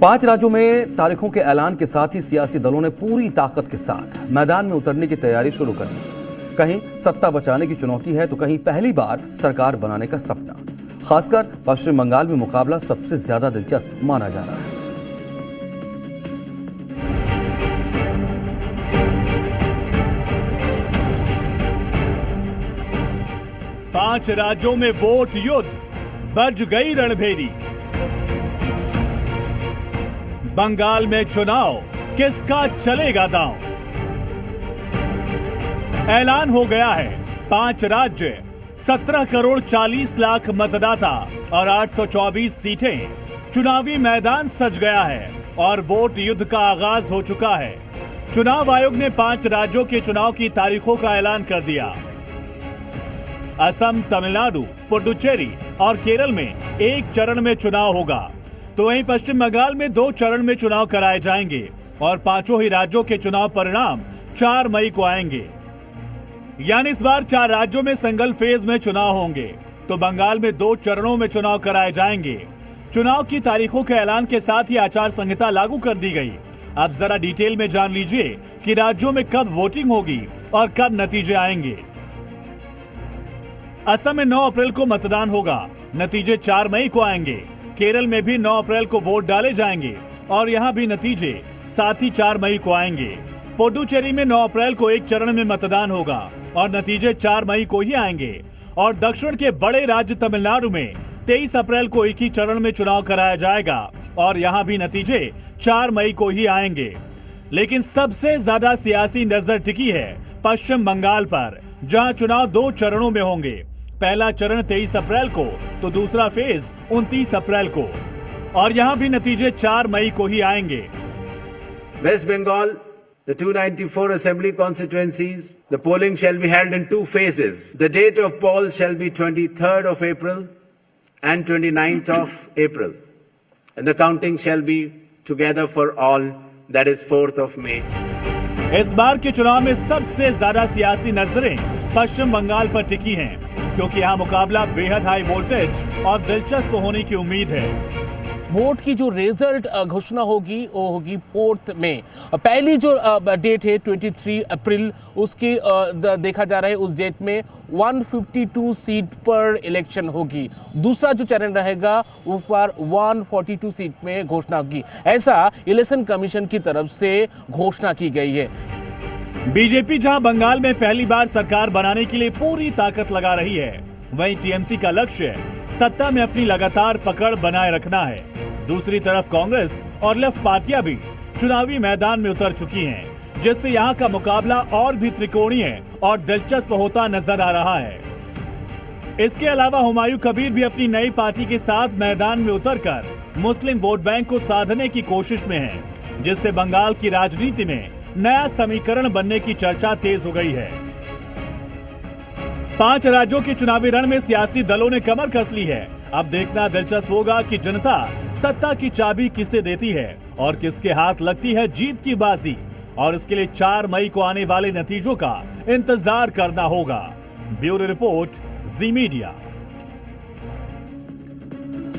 5 राज्यों में तारीखों के ऐलान के साथ ही सियासी दलों ने पूरी ताकत के साथ मैदान में उतरने की तैयारी शुरू कर दी। कहीं सत्ता बचाने की चुनौती है तो कहीं पहली बार सरकार बनाने का सपना। खासकर पश्चिम बंगाल में मुकाबला सबसे ज्यादा दिलचस्प माना जा रहा है। पांच राज्यों में वोट युद्ध, बज गई रणभेरी। बंगाल में चुनाव, किसका चलेगा दांव? ऐलान हो गया है 5 राज्य, 17 करोड़ 40 लाख मतदाता और 824 सीटें। चुनावी मैदान सज गया है और वोट युद्ध का आगाज हो चुका है। चुनाव आयोग ने 5 राज्यों के चुनाव की तारीखों का ऐलान कर दिया। असम, तमिलनाडु, पुडुचेरी और केरल में एक चरण में चुनाव होगा, तो वहीं पश्चिम बंगाल में 2 चरण में चुनाव कराए जाएंगे और पांचों ही राज्यों के चुनाव परिणाम 4 मई को आएंगे। यानी इस बार 4 राज्यों में सिंगल फेज में चुनाव होंगे, तो बंगाल में 2 चरणों में चुनाव कराए जाएंगे। चुनाव की तारीखों के ऐलान के साथ ही आचार संहिता लागू कर दी गई। अब जरा डिटेल में जान लीजिए कि राज्यों में कब वोटिंग होगी और कब नतीजे आएंगे। असम में 9 अप्रैल को मतदान होगा, नतीजे 4 मई को आएंगे। केरल में भी 9 अप्रैल को वोट डाले जाएंगे और यहां भी नतीजे साथ ही 4 मई को आएंगे। पुडुचेरी में 9 अप्रैल को एक चरण में मतदान होगा और नतीजे 4 मई को ही आएंगे। और दक्षिण के बड़े राज्य तमिलनाडु में 23 अप्रैल को एक ही चरण में चुनाव कराया जाएगा और यहां भी नतीजे 4 मई को ही आएंगे। लेकिन सबसे ज्यादा सियासी नजर टिकी है पश्चिम बंगाल पर, जहां चुनाव 2 चरणों में होंगे। पहला चरण 23 अप्रैल को तो दूसरा फेज 29 अप्रैल को, और यहां भी नतीजे 4 मई को ही आएंगे। West Bengal, the 294 assembly constituencies, the polling shall be held in 2 phases. The date of poll shall be 23rd of April and 29th of April, and the counting shall be together for all, that is 4th of May. इस बार के चुनाव में सबसे ज्यादा सियासी नजरें पश्चिम बंगाल पर टिकी हैं, क्योंकि यहाँ मुकाबला बेहद हाई वोल्टेज और दिलचस्प होने की उम्मीद है। वोट की जो रिजल्ट घोषणा होगी वो होगी 4 में। पहली जो डेट है 23 अप्रैल, उसकी देखा जा रहा है उस डेट में 152 सीट पर इलेक्शन होगी। दूसरा जो चरण रहेगा उस पर 142 सीट में घोषणा होगी, ऐसा इलेक्शन कमीशन की तरफ से घोषणा की गई है। बीजेपी जहां बंगाल में पहली बार सरकार बनाने के लिए पूरी ताकत लगा रही है, वहीं टीएमसी का लक्ष्य सत्ता में अपनी लगातार पकड़ बनाए रखना है। दूसरी तरफ कांग्रेस और लेफ्ट पार्टियां भी चुनावी मैदान में उतर चुकी हैं, जिससे यहां का मुकाबला और भी त्रिकोणीय और दिलचस्प होता नजर आ रहा है। इसके अलावा हुमायूं कबीर भी अपनी नई पार्टी के साथ मैदान में उतरकर मुस्लिम वोट बैंक को साधने की कोशिश में है, जिससे बंगाल की राजनीति में नया समीकरण बनने की चर्चा तेज हो गई है। 5 राज्यों के चुनावी रण में सियासी दलों ने कमर कस ली है। अब देखना दिलचस्प होगा कि जनता सत्ता की चाबी किसे देती है और किसके हाथ लगती है जीत की बाजी, और इसके लिए 4 मई को आने वाले नतीजों का इंतजार करना होगा। ब्यूरो रिपोर्ट, जी मीडिया।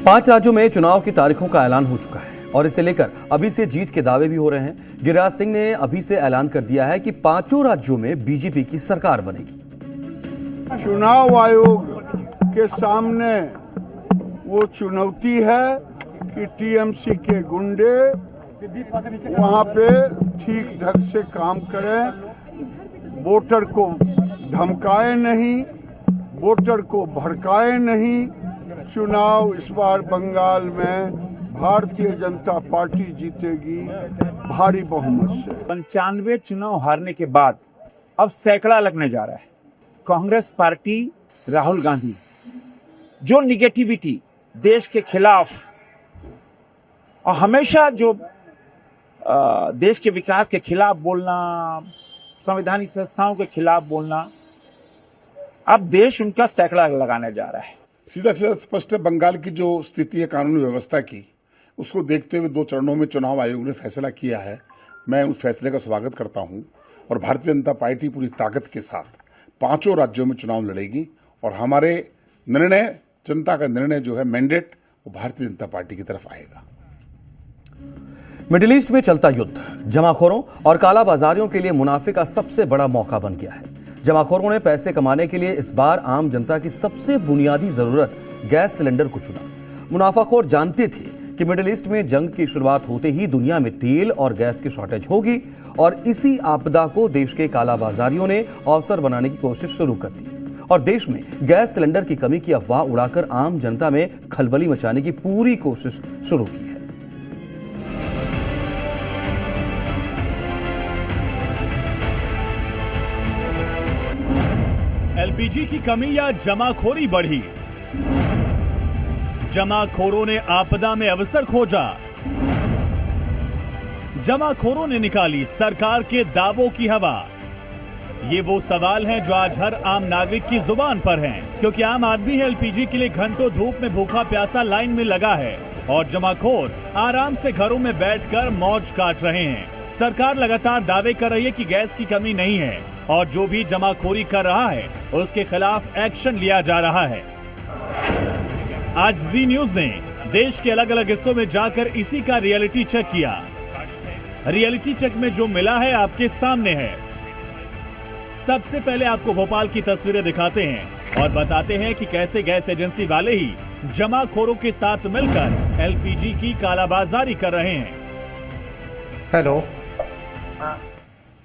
5 राज्यों में चुनाव की तारीखों का ऐलान हो चुका है और इसे लेकर अभी से जीत के दावे भी हो रहे हैं। गिरिराज सिंह ने अभी से ऐलान कर दिया है कि 5 राज्यों में बीजेपी की सरकार बनेगी। चुनाव आयोग के सामने वो चुनौती है कि टीएमसी के गुंडे वहां पे ठीक ढंग से काम करें, वोटर को धमकाए नहीं, वोटर को भड़काए नहीं। चुनाव इस बार बंगाल में भारतीय जनता पार्टी जीतेगी भारी बहुमत से। 95 चुनाव हारने के बाद अब सैकड़ा लगने जा रहा है। कांग्रेस पार्टी, राहुल गांधी, जो निगेटिविटी देश के खिलाफ और हमेशा जो देश के विकास के खिलाफ बोलना, संवैधानिक संस्थाओं के खिलाफ बोलना, अब देश उनका सैकड़ा लगाने जा रहा है। सीधा सीधा स्पष्ट है, बंगाल की जो स्थिति है कानूनी व्यवस्था की, उसको देखते हुए 2 चरणों में चुनाव आयोग ने फैसला किया है। मैं उस फैसले का स्वागत करता हूं और भारतीय जनता पार्टी पूरी ताकत के साथ 5 राज्यों में चुनाव लड़ेगी और हमारे निर्णय, जनता का निर्णय जो है, मैंडेट, वो भारतीय जनता पार्टी की तरफ आएगा। मिडिल ईस्ट में चलता युद्ध जमाखोरों और कालाबाजारियों के लिए मुनाफे का सबसे बड़ा मौका बन गया है। जमाखोरों ने पैसे कमाने के लिए इस बार आम जनता की सबसे बुनियादी जरूरत गैस सिलेंडर को चुना। मुनाफाखोर जानते थे कि मिडिल ईस्ट में जंग की शुरुआत होते ही दुनिया में तेल और गैस की शॉर्टेज होगी और इसी आपदा को देश के कालाबाजारियों ने अवसर बनाने की कोशिश शुरू कर दी और देश में गैस सिलेंडर की कमी की अफवाह उड़ाकर आम जनता में खलबली मचाने की पूरी कोशिश शुरू की है। एलपीजी की कमी या जमाखोरी बढ़ी? जमाखोरों ने आपदा में अवसर खोजा। जमाखोरों ने निकाली सरकार के दावों की हवा। ये वो सवाल हैं जो आज हर आम नागरिक की जुबान पर हैं, क्योंकि आम आदमी एलपीजी के लिए घंटों धूप में भूखा प्यासा लाइन में लगा है और जमाखोर आराम से घरों में बैठकर मौज काट रहे हैं। सरकार लगातार दावे कर रही है कि गैस की कमी नहीं है और जो भी जमाखोरी कर रहा है उसके खिलाफ एक्शन लिया जा रहा है। आज जी न्यूज ने देश के अलग अलग हिस्सों में जाकर इसी का रियलिटी चेक किया। रियलिटी चेक में जो मिला है आपके सामने है। सबसे पहले आपको भोपाल की तस्वीरें दिखाते हैं और बताते हैं कि कैसे गैस एजेंसी वाले ही जमाखोरों के साथ मिलकर एलपीजी की कालाबाजारी कर रहे हैं। हेलो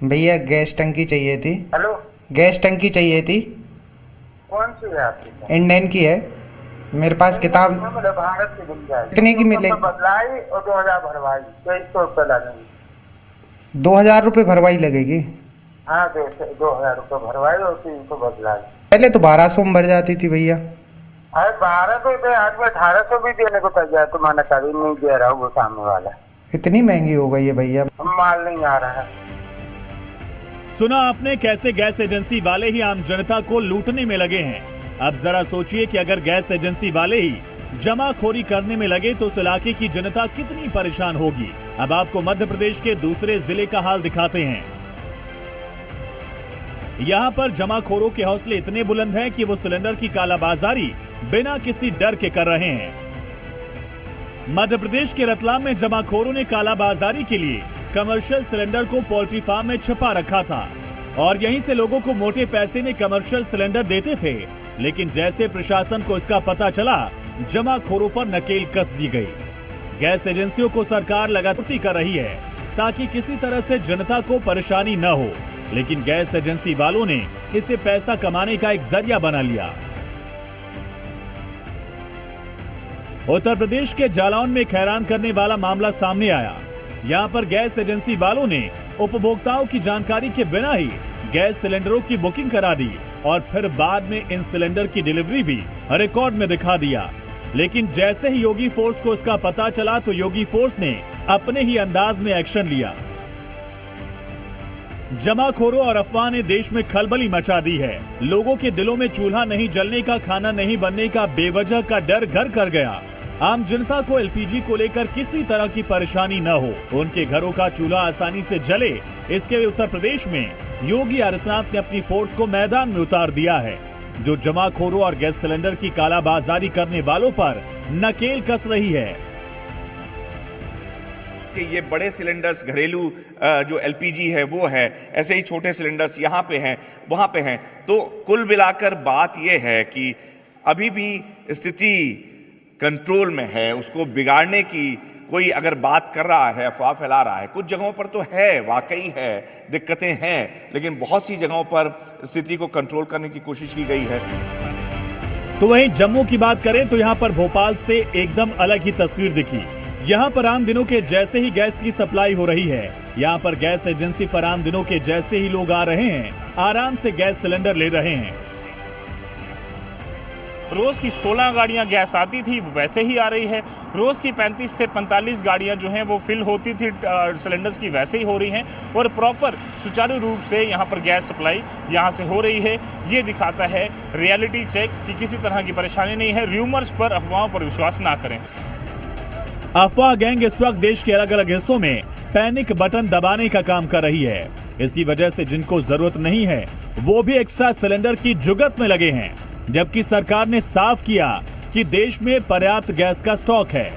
भैया, गैस टंकी चाहिए थी। हेलो, गैस टंकी चाहिए थी। कौन सी है आपकी? इंडियन की है। मेरे पास किताब भारत की मिल जाएगी। कितने की मिलेगी? बदलाई और 2000 भरवाई, 2300 रुपये लगेंगे। 2000 रुपये भरवाई लगेगी? हाँ, 2000 रुपये भरवाई और 300 बदलाई। पहले तो 1200 में भर जाती थी भैया। अरे 1200 रुपये, आज में 1800 भी देने को तैयार, तो माना कभी नहीं दे रहा हूँ वो सामने वाला। इतनी महंगी हो गई है भैया, माल नहीं आ रहा है। सुना आपने कैसे गैस एजेंसी वाले ही आम जनता को लूटने में लगे हैं। अब जरा सोचिए कि अगर गैस एजेंसी वाले ही जमाखोरी करने में लगे तो उस इलाके की जनता कितनी परेशान होगी। अब आपको मध्य प्रदेश के दूसरे जिले का हाल दिखाते हैं। यहाँ पर जमाखोरों के हौसले इतने बुलंद हैं कि वो सिलेंडर की कालाबाजारी बिना किसी डर के कर रहे हैं। मध्य प्रदेश के रतलाम में जमाखोरों ने कालाबाजारी के लिए कमर्शियल सिलेंडर को पोल्ट्री फार्म में छिपा रखा था और यहीं से लोगों को मोटे पैसे में कमर्शियल सिलेंडर देते थे। लेकिन जैसे प्रशासन को इसका पता चला, जमाखोरों पर नकेल कस दी गई। गैस एजेंसियों को सरकार लगातार कर रही है ताकि किसी तरह से जनता को परेशानी न हो, लेकिन गैस एजेंसी वालों ने इसे पैसा कमाने का एक जरिया बना लिया। उत्तर प्रदेश के जालौन में हैरान करने वाला मामला सामने आया। यहाँ पर गैस एजेंसी वालों ने उपभोक्ताओं की जानकारी के बिना ही गैस सिलेंडरों की बुकिंग करा दी और फिर बाद में इन सिलेंडर की डिलीवरी भी रिकॉर्ड में दिखा दिया। लेकिन जैसे ही योगी फोर्स को इसका पता चला तो योगी फोर्स ने अपने ही अंदाज में एक्शन लिया। जमाखोरों और अफवाह ने देश में खलबली मचा दी है। लोगों के दिलों में चूल्हा नहीं जलने का, खाना नहीं बनने का बेवजह का डर घर कर गया। आम जनता को एलपीजी को लेकर किसी तरह की परेशानी न हो, उनके घरों का चूल्हा आसानी से जले, इसके लिए उत्तर प्रदेश में योगी आदित्यनाथ ने अपनी फोर्स को मैदान में उतार दिया है, जो जमाखोरों और गैस सिलेंडर की कालाबाजारी करने वालों पर नकेल कस रही है। कि ये बड़े सिलेंडर्स घरेलू जो एलपीजी है वो है, ऐसे ही छोटे सिलेंडर्स यहाँ पे हैं, वहाँ पे हैं। तो कुल मिलाकर बात ये है कि अभी भी स्थिति कंट्रोल में है। उसको बिगाड़ने की कोई अगर बात कर रहा है, अफवाह फैला रहा है, कुछ जगहों पर तो है, वाकई है, दिक्कतें हैं, लेकिन बहुत सी जगहों पर स्थिति को कंट्रोल करने की कोशिश की गई है। तो वहीं जम्मू की बात करें तो यहाँ पर भोपाल से एकदम अलग ही तस्वीर दिखी। यहाँ पर आम दिनों के जैसे ही गैस की सप्लाई हो रही है। यहाँ पर गैस एजेंसी पर आम दिनों के जैसे ही लोग आ रहे हैं, आराम से गैस सिलेंडर ले रहे हैं। रोज़ की 16 गाड़ियां गैस आती थी, वैसे ही आ रही है। रोज़ की 35 से 45 गाड़ियां जो हैं वो फिल होती थी सिलेंडर्स की, वैसे ही हो रही हैं और प्रॉपर सुचारू रूप से यहां पर गैस सप्लाई यहां से हो रही है। ये दिखाता है रियलिटी चेक कि किसी तरह की परेशानी नहीं है। र्यूमर्स पर, अफवाहों पर विश्वास ना करें। अफवाह गैंग इस वक्त देश के अलग अलग हिस्सों में पैनिक बटन दबाने का काम कर रही है। इसकी वजह से जिनको जरूरत नहीं है वो भी एक्स्ट्रा सिलेंडर की जुगत में लगे हैं, जबकि सरकार ने साफ किया कि देश में पर्याप्त गैस का स्टॉक है।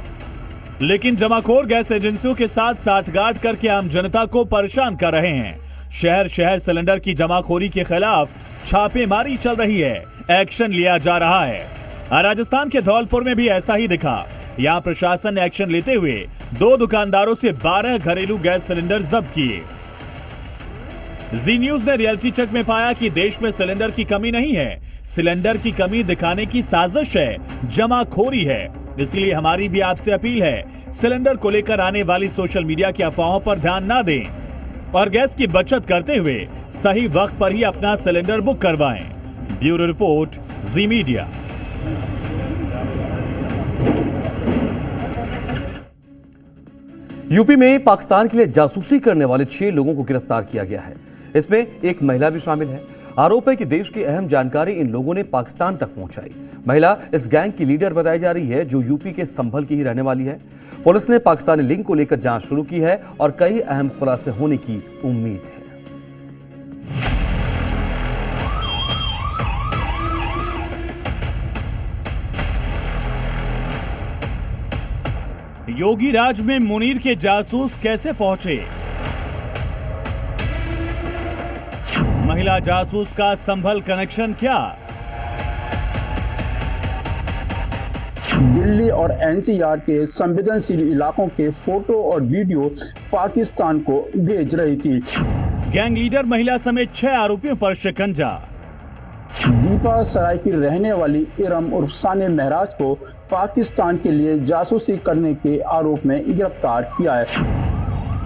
लेकिन जमाखोर गैस एजेंसियों के साथ साठगांठ करके आम जनता को परेशान कर रहे हैं। शहर शहर सिलेंडर की जमाखोरी के खिलाफ छापेमारी चल रही है, एक्शन लिया जा रहा है। राजस्थान के धौलपुर में भी ऐसा ही दिखा। यहाँ प्रशासन ने एक्शन लेते हुए 2 दुकानदारों से 12 घरेलू गैस सिलेंडर जब्त किए। जी न्यूज ने रियलिटी चेक में पाया कि देश में सिलेंडर की कमी नहीं है, सिलेंडर की कमी दिखाने की साजिश है, जमाखोरी है। इसलिए हमारी भी आपसे अपील है, सिलेंडर को लेकर आने वाली सोशल मीडिया की अफवाहों पर ध्यान ना दें और गैस की बचत करते हुए सही वक्त पर ही अपना सिलेंडर बुक करवाएं। ब्यूरो रिपोर्ट, जी मीडिया। यूपी में पाकिस्तान के लिए जासूसी करने वाले 6 लोगों को गिरफ्तार किया गया है। इसमें एक महिला भी शामिल है। आरोप है कि देश की अहम जानकारी इन लोगों ने पाकिस्तान तक पहुंचाई। महिला इस गैंग की लीडर बताई जा रही है, जो यूपी के संभल की ही रहने वाली है। पुलिस ने पाकिस्तानी लिंक को लेकर जांच शुरू की है और कई अहम खुलासे होने की उम्मीद है। योगी राज में मुनीर के जासूस कैसे पहुंचे? महिला जासूस का संभल कनेक्शन क्या? दिल्ली और एनसीआर के संवेदनशील इलाकों के फोटो और वीडियो पाकिस्तान को भेज रही थी। गैंग लीडर महिला समेत 6 आरोपियों पर शिकंजा। दीपा सराय की रहने वाली इरम उर्फ साने महराज को पाकिस्तान के लिए जासूसी करने के आरोप में गिरफ्तार किया है।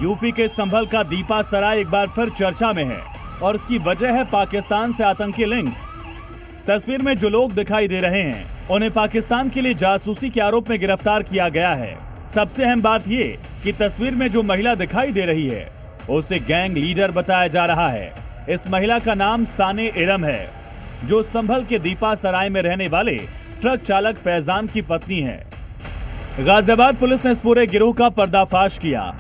यूपी के संभल का दीपा सराय एक बार फिर चर्चा में है और इसकी वजह है पाकिस्तान से आतंकी लिंक। तस्वीर में जो लोग दिखाई दे रहे हैं उन्हें पाकिस्तान के लिए जासूसी के आरोप में गिरफ्तार किया गया है। सबसे अहम बात ये कि तस्वीर में जो महिला दिखाई दे रही है उसे गैंग लीडर बताया जा रहा है। इस महिला का नाम साने इरम है, जो संभल के दीपा सराय में रहने वाले ट्रक चालक फैजान की पत्नी है। गाजियाबाद पुलिस ने इस पूरे गिरोह का पर्दाफाश किया।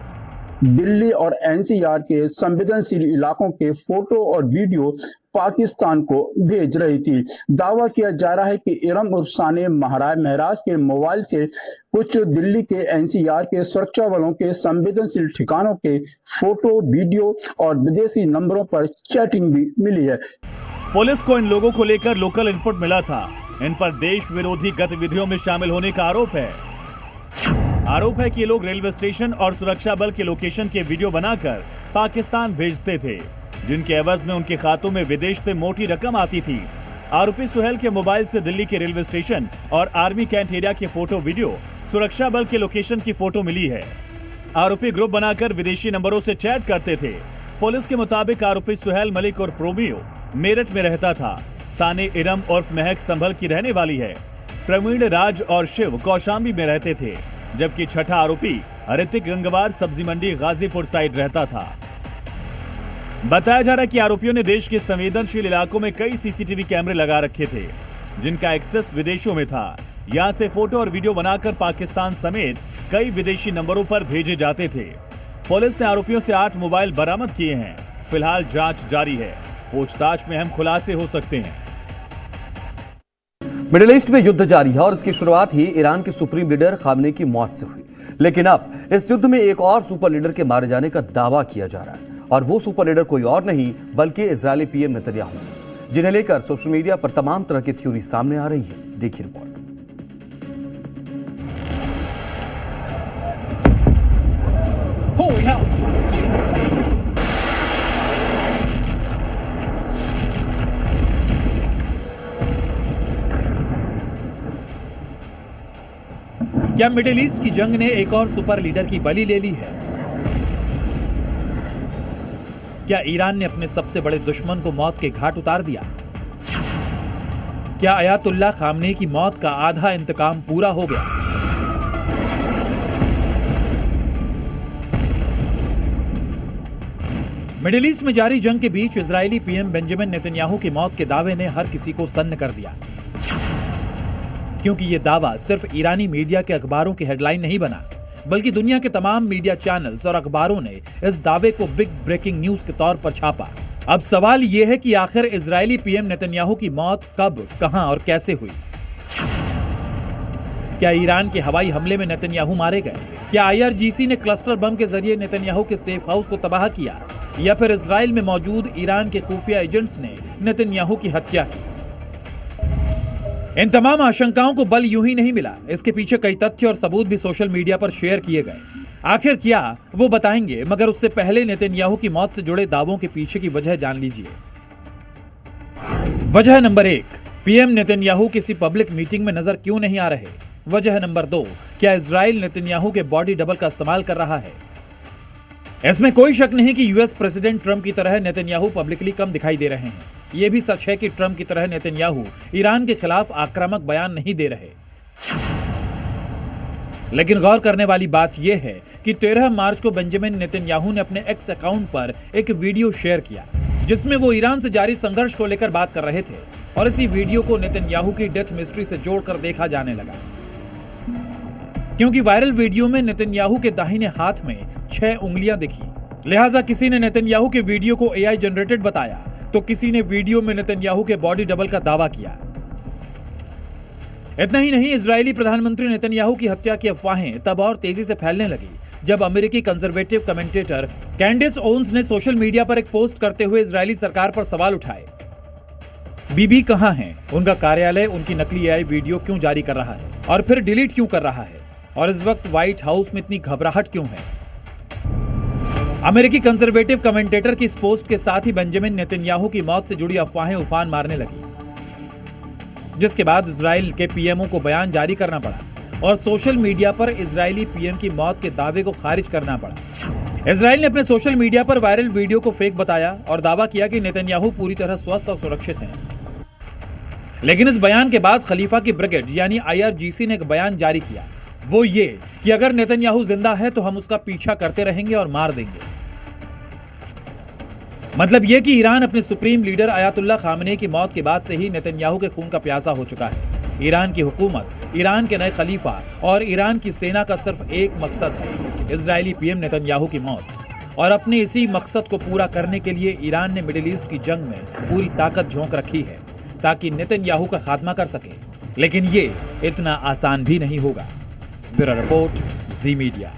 दिल्ली और एनसीआर के संवेदनशील इलाकों के फोटो और वीडियो पाकिस्तान को भेज रही थी। दावा किया जा रहा है कि इरम उर्फ साने महराज के मोबाइल से कुछ दिल्ली के एनसीआर के सुरक्षा बलों के संवेदनशील ठिकानों के फोटो, वीडियो और विदेशी नंबरों पर चैटिंग भी मिली है। पुलिस को इन लोगों को लेकर लोकल इनपुट मिला था। इन पर देश विरोधी गतिविधियों में शामिल होने का आरोप है। आरोप है कि ये लोग रेलवे स्टेशन और सुरक्षा बल के लोकेशन के वीडियो बनाकर पाकिस्तान भेजते थे, जिनके एवज में उनके खातों में विदेश से मोटी रकम आती थी। आरोपी सुहेल के मोबाइल से दिल्ली के रेलवे स्टेशन और आर्मी कैंट एरिया के फोटो, वीडियो, सुरक्षा बल के लोकेशन की फोटो मिली है। आरोपी ग्रुप बनाकर विदेशी नंबरों से चैट करते थे। पुलिस के मुताबिक आरोपी सुहेल मलिक और रोमियो मेरठ में रहता था। साने इरम और महक संभल की रहने वाली है। प्रवीण, राज और शिव कौशाम्बी में रहते थे, जबकि छठा आरोपी ऋतिक गंगवार सब्जी मंडी गाजीपुर साइड रहता था। बताया जा रहा है कि आरोपियों ने देश के संवेदनशील इलाकों में कई सीसीटीवी कैमरे लगा रखे थे, जिनका एक्सेस विदेशों में था। यहां से फोटो और वीडियो बनाकर पाकिस्तान समेत कई विदेशी नंबरों पर भेजे जाते थे। पुलिस ने आरोपियों से 8 मोबाइल बरामद किए हैं। फिलहाल जांच जारी है। पूछताछ में अहम खुलासे हो सकते हैं। मिडिल ईस्ट में युद्ध जारी है और इसकी शुरुआत ही ईरान के सुप्रीम लीडर खामनेई की मौत से हुई। लेकिन अब इस युद्ध में एक और सुपर लीडर के मारे जाने का दावा किया जा रहा है, और वो सुपर लीडर कोई और नहीं बल्कि इजरायली पीएम नेतन्याहू, जिन्हें लेकर सोशल मीडिया पर तमाम तरह की थ्योरी सामने आ रही है। देखिए रिपोर्ट। क्या मिडिल ईस्ट की जंग ने एक और सुपर लीडर की बलि ले ली है? क्या ईरान ने अपने सबसे बड़े दुश्मन को मौत के घाट उतार दिया? क्या अयातुल्लाह खामनेई की मौत का आधा इंतकाम पूरा हो गया? मिडिल ईस्ट में जारी जंग के बीच इजरायली पीएम बेंजामिन नेतन्याहू की मौत के दावे ने हर किसी को सन्न कर दिया, क्योंकि यह दावा सिर्फ ईरानी मीडिया के अखबारों की हेडलाइन नहीं बना, बल्कि दुनिया के तमाम मीडिया चैनल्स और अखबारों ने इस दावे को बिग ब्रेकिंग न्यूज के तौर पर छापा। अब सवाल यह है कि आखिर इजरायली पीएम नेतन्याहू की मौत कब, कहां और कैसे हुई? क्या ईरान के हवाई हमले में नेतन्याहू मारे गए? क्या IRGC ने क्लस्टर बम के जरिए नेतन्याहू के सेफ हाउस को तबाह किया, या फिर इजराइल में मौजूद ईरान के खुफिया एजेंट्स ने नेतन्याहू की हत्या की? इन तमाम आशंकाओं को बल यूं ही नहीं मिला। इसके पीछे कई तथ्य और सबूत भी सोशल मीडिया पर शेयर किए गए। आखिर क्या, वो बताएंगे, मगर उससे पहले नेतन्याहू की मौत से जुड़े दावों के पीछे की वजह जान लीजिए। वजह नंबर 1, पीएम नेतन्याहू किसी पब्लिक मीटिंग में नजर क्यों नहीं आ रहे? वजह नंबर 2, क्या इजराइल नेतन्याहू के बॉडी डबल का इस्तेमाल कर रहा है? इसमें कोई शक नहीं कि यूएस प्रेसिडेंट ट्रंप की तरह नेतन्याहू पब्लिकली कम दिखाई दे रहे हैं। यह भी सच है कि ट्रंप की तरह नेतन्याहू ईरान के खिलाफ आक्रामक बयान नहीं दे रहे। लेकिन गौर करने वाली बात यह है कि 13 मार्च को बेंजामिन नेतन्याहू ने अपने एक्स अकाउंट पर एक वीडियो शेयर किया, जिसमें वो ईरान से जारी संघर्ष को लेकर बात कर रहे थे, और इसी वीडियो को नेतन्याहू की डेथ मिस्ट्री से जोड़कर देखा जाने लगा। क्योंकि वायरल वीडियो में नेतन्याहू के दाहिने हाथ में 6 उंगलियां दिखी, लिहाजा किसी ने नेतन्याहू के वीडियो को AI जनरेटेड बताया, तो किसी ने वीडियो में नेतन्याहू के बॉडी डबल का दावा किया। इतना ही नहीं, इजरायली प्रधानमंत्री नेतन्याहू की हत्या की अफवाहें तब और तेजी से फैलने लगी जब अमेरिकी कंजर्वेटिव कमेंटेटर कैंडिस ओन्स ने सोशल मीडिया पर एक पोस्ट करते हुए इजरायली सरकार पर सवाल उठाए। बीबी कहां हैं? उनका कार्यालय उनकी नकली AI वीडियो क्यों जारी कर रहा है और फिर डिलीट क्यों कर रहा है? और इस वक्त व्हाइट हाउस में इतनी घबराहट क्यों है? अमेरिकी कंजर्वेटिव कमेंटेटर की इस पोस्ट के साथ ही बेंजामिन नेतन्याहू की मौत से जुड़ी अफवाहें उफान मारने लगी, जिसके बाद इजराइल के पीएमओ को बयान जारी करना पड़ा और सोशल मीडिया पर इजरायली पीएम की मौत के दावे को खारिज करना पड़ा। इजराइल ने अपने सोशल मीडिया पर वायरल वीडियो को फेक बताया और दावा किया कि नेतन्याहू पूरी तरह स्वस्थ और सुरक्षित हैं। लेकिन इस बयान के बाद खलीफा की ब्रिगेड यानी IRGC ने एक बयान जारी किया, वो ये कि अगर नेतन्याहू जिंदा है तो हम उसका पीछा करते रहेंगे और मार देंगे। मतलब यह कि ईरान अपने सुप्रीम लीडर आयतुल्लाह खामेनी की मौत के बाद से ही नेतन्याहू के खून का प्यासा हो चुका है। ईरान की हुकूमत, ईरान के नए खलीफा और ईरान की सेना का सिर्फ एक मकसद है, इजरायली पीएम नेतन्याहू की मौत। और अपने इसी मकसद को पूरा करने के लिए ईरान ने मिडिल ईस्ट की जंग में पूरी ताकत झोंक रखी है ताकि नेतन्याहू का खात्मा कर सके। लेकिन ये इतना आसान भी नहीं होगा। ब्यूरो रिपोर्ट, जी मीडिया।